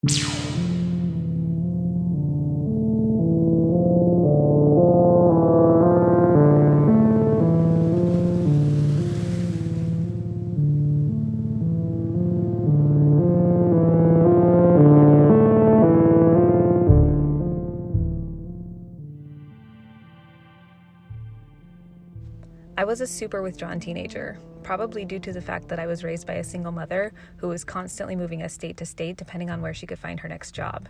I was a super withdrawn teenager, probably due to the fact that I was raised by a single mother who was constantly moving us state to state depending on where she could find her next job.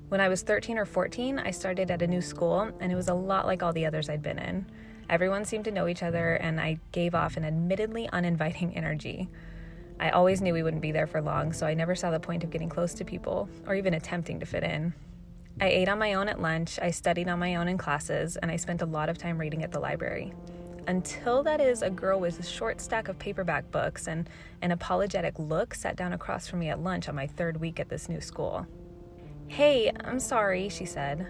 When I was 13 or 14, I started at a new school, and it was a lot like all the others I'd been in. Everyone seemed to know each other, and I gave off an admittedly uninviting energy. I always knew we wouldn't be there for long, so I never saw the point of getting close to people, or even attempting to fit in. I ate on my own at lunch, I studied on my own in classes, and I spent a lot of time reading at the library. Until, that is, a girl with a short stack of paperback books and an apologetic look sat down across from me at lunch on my third week at this new school. "Hey, I'm sorry," she said,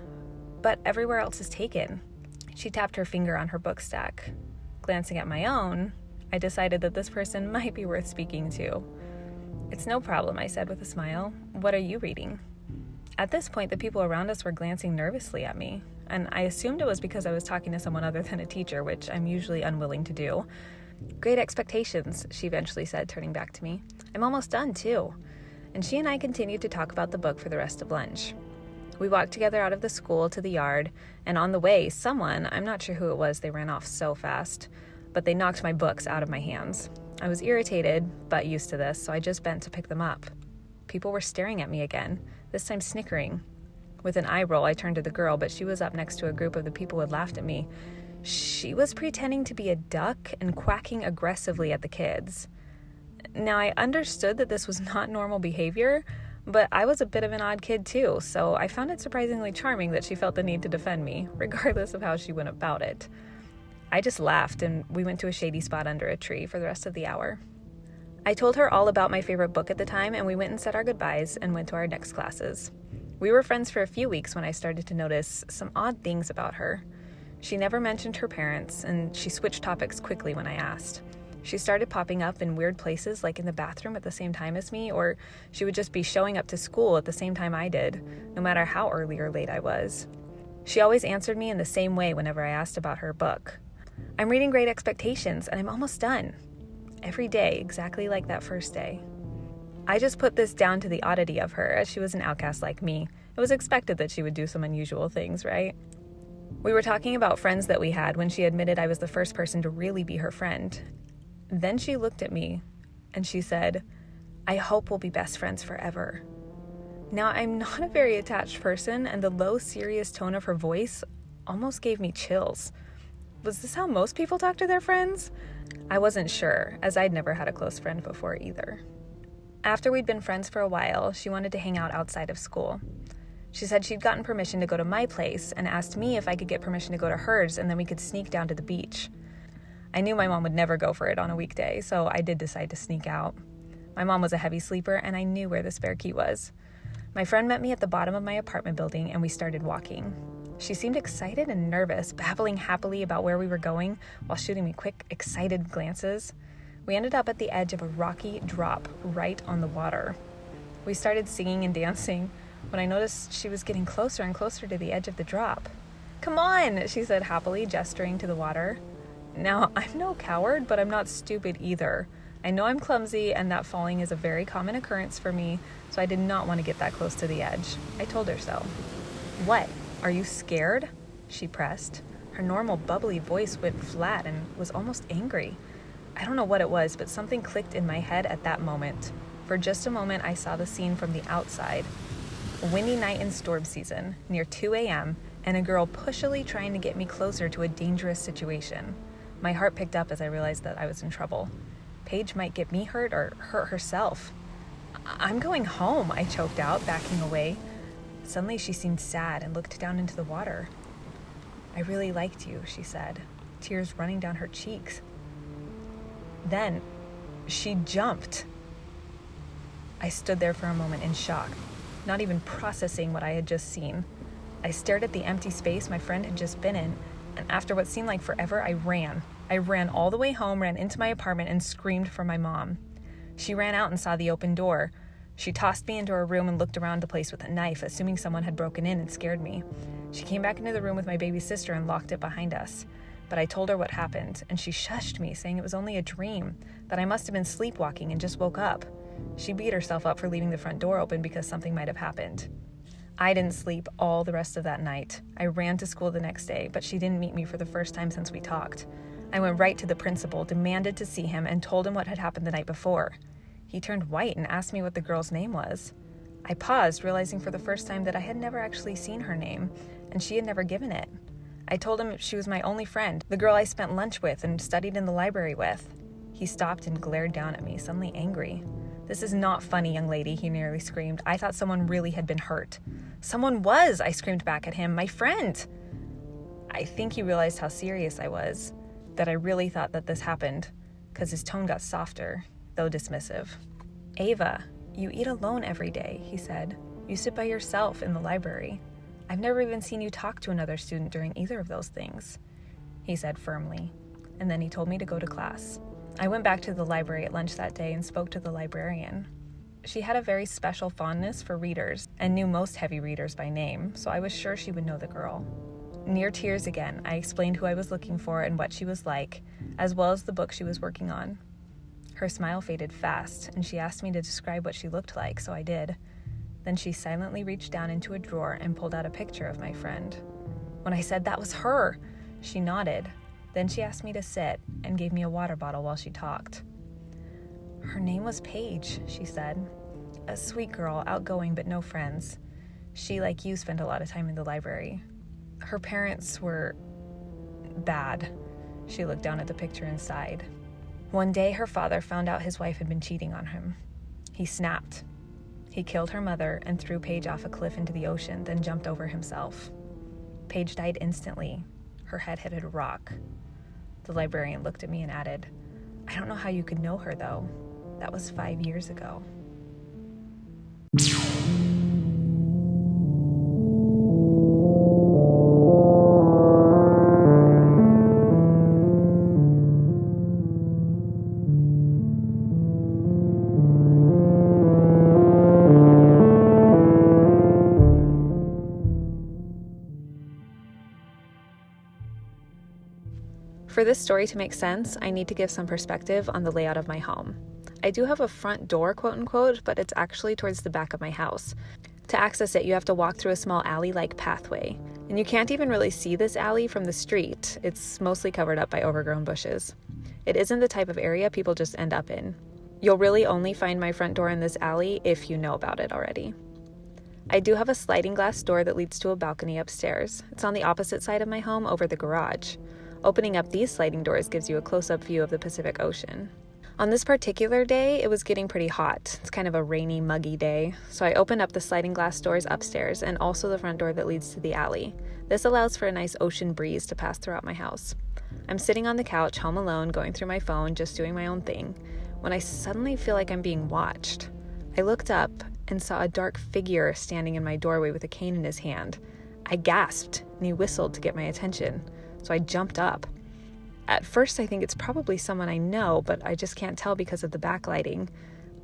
"but everywhere else is taken." She tapped her finger on her book stack. Glancing at my own, I decided that this person might be worth speaking to. "It's no problem," I said with a smile. "What are you reading?" At this point, the people around us were glancing nervously at me, and I assumed it was because I was talking to someone other than a teacher, which I'm usually unwilling to do. "Great Expectations," she eventually said, turning back to me. "I'm almost done, too." And she and I continued to talk about the book for the rest of lunch. We walked together out of the school to the yard, and on the way, someone, I'm not sure who it was, they ran off so fast, but they knocked my books out of my hands. I was irritated, but used to this, so I just bent to pick them up. People were staring at me again, this time snickering. With an eye roll, I turned to the girl, but she was up next to a group of the people who had laughed at me. She was pretending to be a duck and quacking aggressively at the kids. Now, I understood that this was not normal behavior, but I was a bit of an odd kid too, so I found it surprisingly charming that she felt the need to defend me, regardless of how she went about it. I just laughed, and we went to a shady spot under a tree for the rest of the hour. I told her all about my favorite book at the time, and we went and said our goodbyes and went to our next classes. We were friends for a few weeks when I started to notice some odd things about her. She never mentioned her parents, and she switched topics quickly when I asked. She started popping up in weird places, like in the bathroom at the same time as me, or she would just be showing up to school at the same time I did, no matter how early or late I was. She always answered me in the same way whenever I asked about her book. "I'm reading Great Expectations, and I'm almost done." Every day, exactly like that first day. I just put this down to the oddity of her, as she was an outcast like me. It was expected that she would do some unusual things, right? We were talking about friends that we had when she admitted I was the first person to really be her friend. Then she looked at me, and she said, "I hope we'll be best friends forever." Now, I'm not a very attached person, and the low, serious tone of her voice almost gave me chills. Was this how most people talk to their friends? I wasn't sure, as I'd never had a close friend before either. After we'd been friends for a while, she wanted to hang out outside of school. She said she'd gotten permission to go to my place and asked me if I could get permission to go to hers, and then we could sneak down to the beach. I knew my mom would never go for it on a weekday, so I did decide to sneak out. My mom was a heavy sleeper, and I knew where the spare key was. My friend met me at the bottom of my apartment building, and we started walking. She seemed excited and nervous, babbling happily about where we were going while shooting me quick, excited glances. We ended up at the edge of a rocky drop right on the water. We started singing and dancing when I noticed she was getting closer and closer to the edge of the drop. "Come on," she said happily, gesturing to the water. Now, I'm no coward, but I'm not stupid either. I know I'm clumsy and that falling is a very common occurrence for me, so I did not want to get that close to the edge. I told her so. "What? Are you scared?" she pressed. Her normal bubbly voice went flat and was almost angry. I don't know what it was, but something clicked in my head at that moment. For just a moment, I saw the scene from the outside. A windy night in storm season, near 2 a.m., and a girl pushily trying to get me closer to a dangerous situation. My heart picked up as I realized that I was in trouble. Paige might get me hurt or hurt herself. "I'm going home," I choked out, backing away. Suddenly she seemed sad and looked down into the water. "I really liked you," she said, tears running down her cheeks. Then she jumped. I stood there for a moment in shock, not even processing what I had just seen. I stared at the empty space my friend had just been in, and after what seemed like forever, I ran. I ran all the way home, ran into my apartment, and screamed for my mom. She ran out and saw the open door. She tossed me into her room and looked around the place with a knife, assuming someone had broken in and scared me. She came back into the room with my baby sister and locked it behind us. But I told her what happened, and she shushed me, saying it was only a dream, that I must have been sleepwalking and just woke up. She beat herself up for leaving the front door open because something might have happened. I didn't sleep all the rest of that night. I ran to school the next day, but she didn't meet me for the first time since we talked. I went right to the principal, demanded to see him, and told him what had happened the night before. He turned white and asked me what the girl's name was. I paused, realizing for the first time that I had never actually seen her name, and she had never given it. I told him she was my only friend, the girl I spent lunch with and studied in the library with. He stopped and glared down at me, suddenly angry. "This is not funny, young lady," he nearly screamed. "I thought someone really had been hurt." "Someone was," I screamed back at him. "My friend." I think he realized how serious I was, that I really thought that this happened, because his tone got softer, though dismissive. "Ava, you eat alone every day," he said. "You sit by yourself in the library. I've never even seen you talk to another student during either of those things," he said firmly, and then he told me to go to class. I went back to the library at lunch that day and spoke to the librarian. She had a very special fondness for readers and knew most heavy readers by name, so I was sure she would know the girl. Near tears again, I explained who I was looking for and what she was like, as well as the book she was working on. Her smile faded fast, and she asked me to describe what she looked like, so I did. Then she silently reached down into a drawer and pulled out a picture of my friend. When I said that was her, she nodded. Then she asked me to sit and gave me a water bottle while she talked. "Her name was Paige," she said. "A sweet girl, outgoing but no friends. She, like you, spent a lot of time in the library. Her parents were bad." She looked down at the picture and sighed. "One day her father found out his wife had been cheating on him. He snapped. He killed her mother and threw Paige off a cliff into the ocean, then jumped over himself. Paige died instantly. Her head hit a rock." The librarian looked at me and added, "I don't know how you could know her, though. That was 5 years ago." For this story to make sense, I need to give some perspective on the layout of my home. I do have a front door, quote unquote, but it's actually towards the back of my house. To access it, you have to walk through a small alley-like pathway. And you can't even really see this alley from the street. It's mostly covered up by overgrown bushes. It isn't the type of area people just end up in. You'll really only find my front door in this alley if you know about it already. I do have a sliding glass door that leads to a balcony upstairs. It's on the opposite side of my home, over the garage. Opening up these sliding doors gives you a close-up view of the Pacific Ocean. On this particular day, it was getting pretty hot. It's kind of a rainy, muggy day, so I opened up the sliding glass doors upstairs and also the front door that leads to the alley. This allows for a nice ocean breeze to pass throughout my house. I'm sitting on the couch, home alone, going through my phone, just doing my own thing, when I suddenly feel like I'm being watched. I looked up and saw a dark figure standing in my doorway with a cane in his hand. I gasped, and he whistled to get my attention. So I jumped up. At first, I think it's probably someone I know, but I just can't tell because of the backlighting.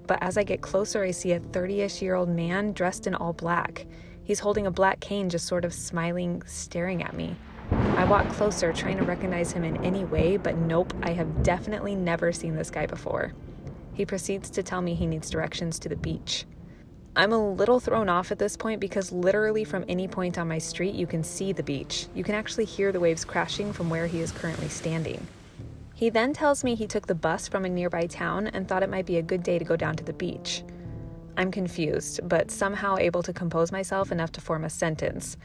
But as I get closer, I see a 30-ish-year-old man dressed in all black. He's holding a black cane, just sort of smiling, staring at me. I walk closer, trying to recognize him in any way, but nope, I have definitely never seen this guy before. He proceeds to tell me he needs directions to the beach. I'm a little thrown off at this point because literally from any point on my street, you can see the beach. You can actually hear the waves crashing from where he is currently standing. He then tells me he took the bus from a nearby town and thought it might be a good day to go down to the beach. I'm confused, but somehow able to compose myself enough to form a sentence.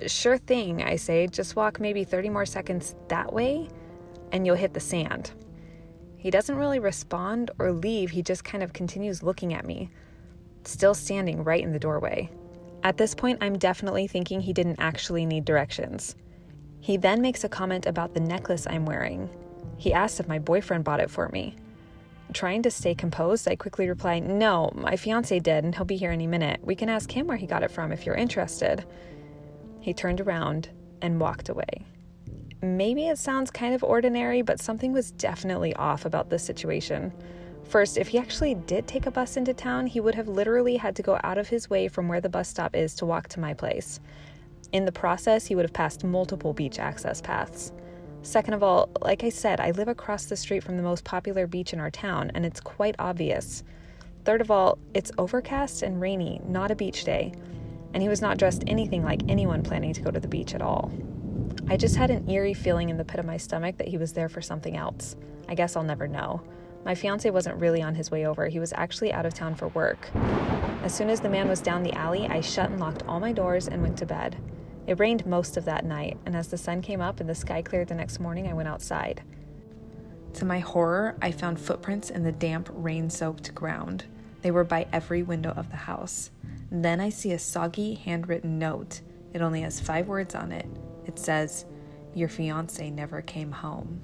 "Sure thing," I say, "just walk maybe 30 more seconds that way, and you'll hit the sand." He doesn't really respond or leave, he just kind of continues looking at me, still standing right in the doorway. At this point, I'm definitely thinking he didn't actually need directions. He then makes a comment about the necklace I'm wearing. He asks if my boyfriend bought it for me. Trying to stay composed, I quickly reply, "No, my fiance did, and he'll be here any minute. We can ask him where he got it from if you're interested." He turned around and walked away. Maybe it sounds kind of ordinary, but something was definitely off about this situation. First, if he actually did take a bus into town, he would have literally had to go out of his way from where the bus stop is to walk to my place. In the process, he would have passed multiple beach access paths. Second of all, like I said, I live across the street from the most popular beach in our town, and it's quite obvious. Third of all, it's overcast and rainy, not a beach day, and he was not dressed anything like anyone planning to go to the beach at all. I just had an eerie feeling in the pit of my stomach that he was there for something else. I guess I'll never know. My fiance wasn't really on his way over. He was actually out of town for work. As soon as the man was down the alley, I shut and locked all my doors and went to bed. It rained most of that night, and as the sun came up and the sky cleared the next morning, I went outside. To my horror, I found footprints in the damp, rain-soaked ground. They were by every window of the house. Then I see a soggy, handwritten note. It only has 5 words on it. It says, "Your fiancé never came home."